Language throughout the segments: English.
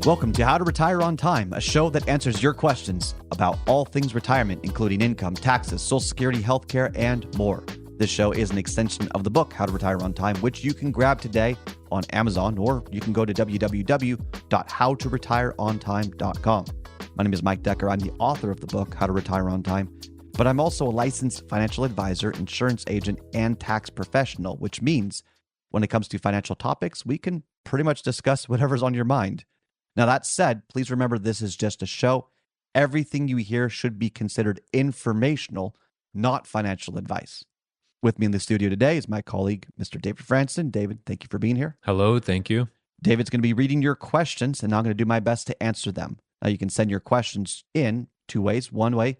Welcome to How to Retire on Time, a show that answers your questions about all things retirement, including income, taxes, Social Security, healthcare, and more. This show is an extension of the book, How to Retire on Time, which you can grab today on Amazon, or you can go to www.howtoretireontime.com. My name is Mike Decker. I'm the author of the book, How to Retire on Time, but I'm also a licensed financial advisor, insurance agent, and tax professional, which means when it comes to financial topics, we can pretty much discuss whatever's on your mind. Now, that said, please remember this is just a show. Everything you hear should be considered informational, not financial advice. With me in the studio today is my colleague, Mr. David Franson. David, thank you for being here. Hello, thank you. David's going to be reading your questions, and I'm going to do my best to answer them. Now, you can send your questions in two ways. One way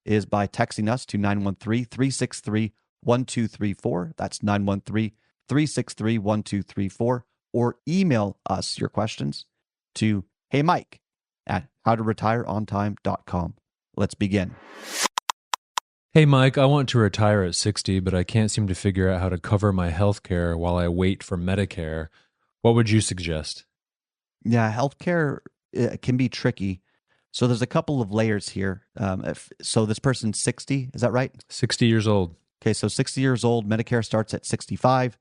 is by texting us to 913-363-1234. That's 913-363-1234. Or email us your questions to heymike@howtoretireontime.com. Let's begin. Hey Mike, I want to retire at 60, but I can't seem to figure out how to cover my health care while I wait for Medicare. What would you suggest? Yeah, healthcare can be tricky. So there's a couple of layers here. So this person's 60, is that right? 60 years old. Okay, so 60 years old, Medicare starts at 65.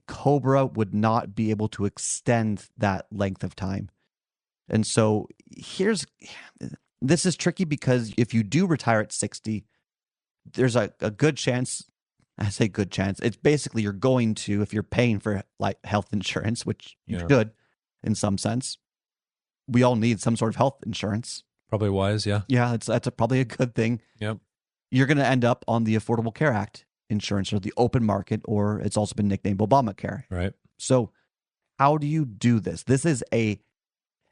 COBRA would not be able to extend that length of time. And so this is tricky because if you do retire at 60, there's a good chance, I say good chance, it's basically you're going to, if you're paying for like health insurance, which you should in some sense, we all need some sort of health insurance. Probably wise, yeah. Yeah, that's probably a good thing. Yep. You're going to end up on the Affordable Care Act insurance or the open market, or it's also been nicknamed Obamacare. Right. So how do you do this? This is a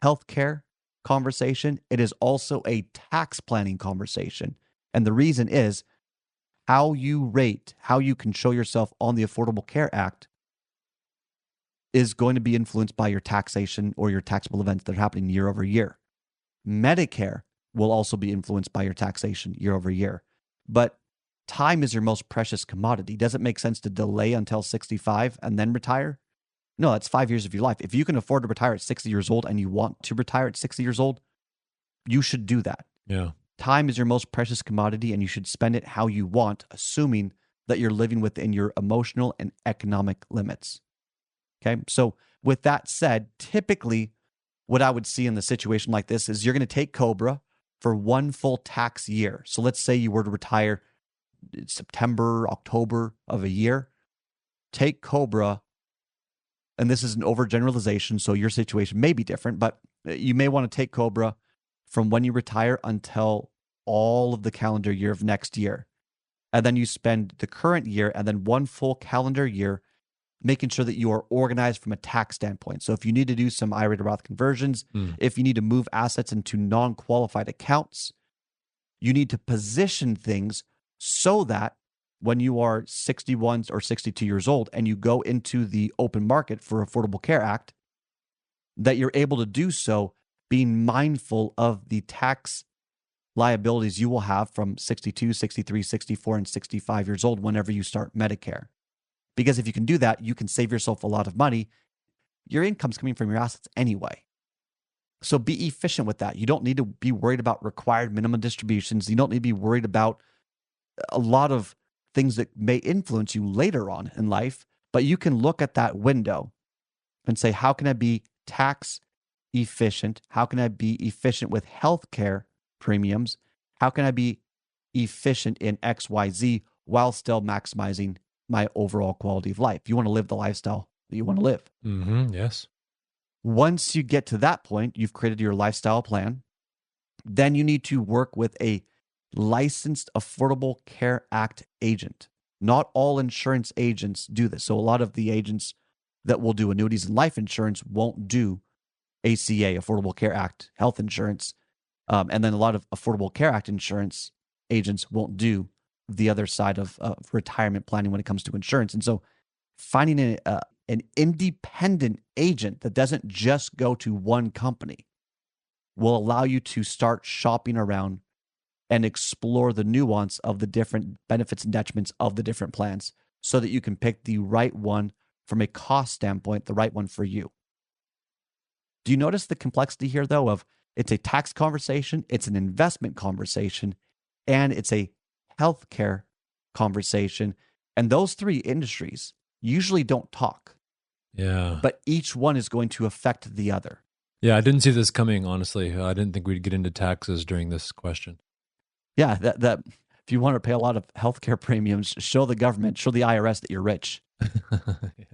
healthcare conversation. It is also a tax planning conversation. And the reason is how you rate, how you can show yourself on the Affordable Care Act is going to be influenced by your taxation or your taxable events that are happening year over year. Medicare will also be influenced by your taxation year over year. But time is your most precious commodity. Does it make sense to delay until 65 and then retire? No, that's 5 years of your life. If you can afford to retire at 60 years old and you want to retire at 60 years old, you should do that. Yeah. Time is your most precious commodity, and you should spend it how you want, assuming that you're living within your emotional and economic limits. Okay. So with that said, typically what I would see in the situation like this is you're going to take COBRA for one full tax year. So let's say you were to retire in September, October of a year. Take COBRA, and this is an overgeneralization, so your situation may be different, but you may want to take COBRA from when you retire until all of the calendar year of next year. And then you spend the current year and then one full calendar year making sure that you are organized from a tax standpoint. So if you need to do some IRA to Roth conversions, if you need to move assets into non-qualified accounts, you need to position things so that when you are 61 or 62 years old and you go into the open market for Affordable Care Act, that you're able to do so being mindful of the tax liabilities you will have from 62, 63, 64, and 65 years old whenever you start Medicare. Because if you can do that, you can save yourself a lot of money. Your income's coming from your assets anyway. So be efficient with that. You don't need to be worried about required minimum distributions. You don't need to be worried about a lot of things that may influence you later on in life, but you can look at that window and say, how can I be tax efficient? How can I be efficient with healthcare premiums? How can I be efficient in XYZ while still maximizing my overall quality of life? You want to live the lifestyle that you want to live. Yes. Once you get to that point, you've created your lifestyle plan. Then you need to work with a licensed Affordable Care Act agent. Not all insurance agents do this. So a lot of the agents that will do annuities and life insurance won't do ACA, Affordable Care Act health insurance. And then a lot of Affordable Care Act insurance agents won't do the other side of retirement planning when it comes to insurance. And so finding an independent agent that doesn't just go to one company will allow you to start shopping around and explore the nuance of the different benefits and detriments of the different plans so that you can pick the right one from a cost standpoint, the right one for you. Do you notice the complexity here, though, of it's a tax conversation, it's an investment conversation, and it's a healthcare conversation. And those three industries usually don't talk. Yeah. But each one is going to affect the other. Yeah, I didn't see this coming, honestly. I didn't think we'd get into taxes during this question. Yeah, that if you want to pay a lot of healthcare premiums, show the government, show the IRS that you're rich.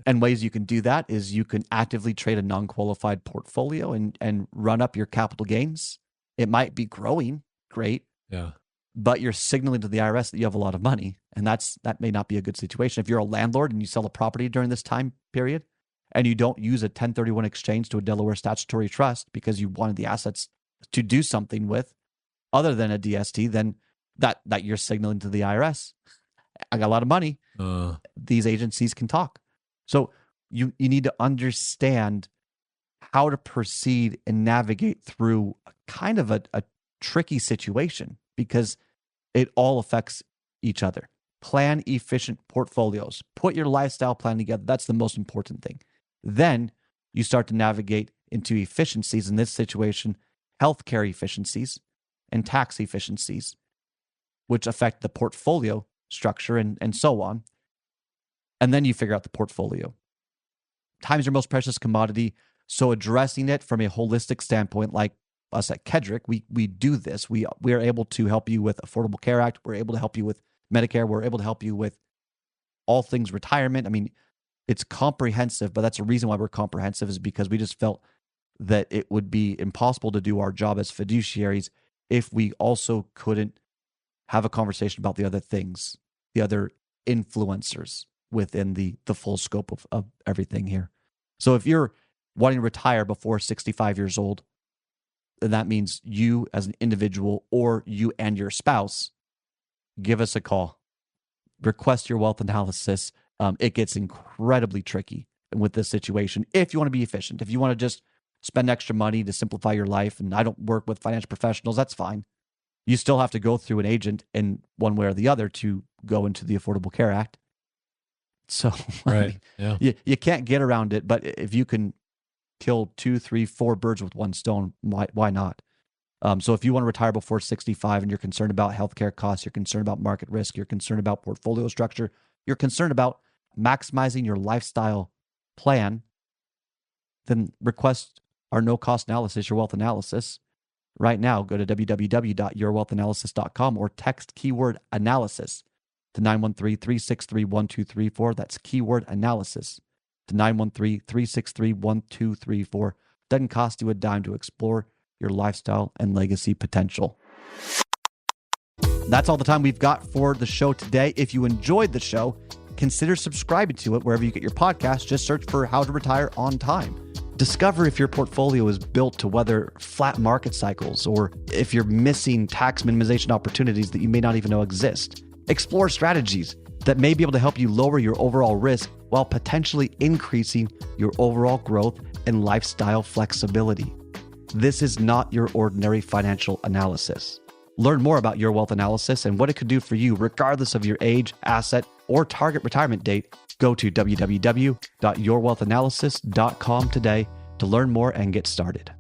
And ways you can do that is you can actively trade a non-qualified portfolio and run up your capital gains. It might be growing, great. Yeah. But you're signaling to the IRS that you have a lot of money, and that may not be a good situation. If you're a landlord and you sell a property during this time period and you don't use a 1031 exchange to a Delaware statutory trust because you wanted the assets to do something with other than a DST, then that you're signaling to the IRS, I got a lot of money. These agencies can talk. So you need to understand how to proceed and navigate through kind of a tricky situation because it all affects each other. Plan efficient portfolios. Put your lifestyle plan together. That's the most important thing. Then you start to navigate into efficiencies, in this situation, healthcare efficiencies and tax efficiencies, which affect the portfolio structure and so on. And then you figure out the portfolio. Time is your most precious commodity. So addressing it from a holistic standpoint, like us at Kedrick, we do this. We are able to help you with Affordable Care Act. We're able to help you with Medicare. We're able to help you with all things retirement. I mean, it's comprehensive, but that's the reason why we're comprehensive is because we just felt that it would be impossible to do our job as fiduciaries if we also couldn't have a conversation about the other things, the other influencers within the full scope of everything here. So if you're wanting to retire before 65 years old, then that means you as an individual or you and your spouse, give us a call. Request your wealth analysis. It gets incredibly tricky with this situation. If you want to be efficient, if you want to just spend extra money to simplify your life, and I don't work with financial professionals, that's fine. You still have to go through an agent in one way or the other to go into the Affordable Care Act. So right. you can't get around it, but if you can kill 2, 3, 4 birds with one stone, why not? So if you want to retire before 65 and you're concerned about healthcare costs, you're concerned about market risk, you're concerned about portfolio structure, you're concerned about maximizing your lifestyle plan, then request our no-cost analysis, your wealth analysis. Right now, go to www.yourwealthanalysis.com or text keyword analysis to 913-363-1234. That's keyword analysis to 913-363-1234. Doesn't cost you a dime to explore your lifestyle and legacy potential. That's all the time we've got for the show today. If you enjoyed the show, consider subscribing to it wherever you get your podcasts. Just search for How to Retire on Time. Discover if your portfolio is built to weather flat market cycles or if you're missing tax minimization opportunities that you may not even know exist. Explore strategies that may be able to help you lower your overall risk while potentially increasing your overall growth and lifestyle flexibility. This is not your ordinary financial analysis. Learn more about Your Wealth Analysis and what it could do for you regardless of your age, asset, or target retirement date. Go to www.yourwealthanalysis.com today to learn more and get started.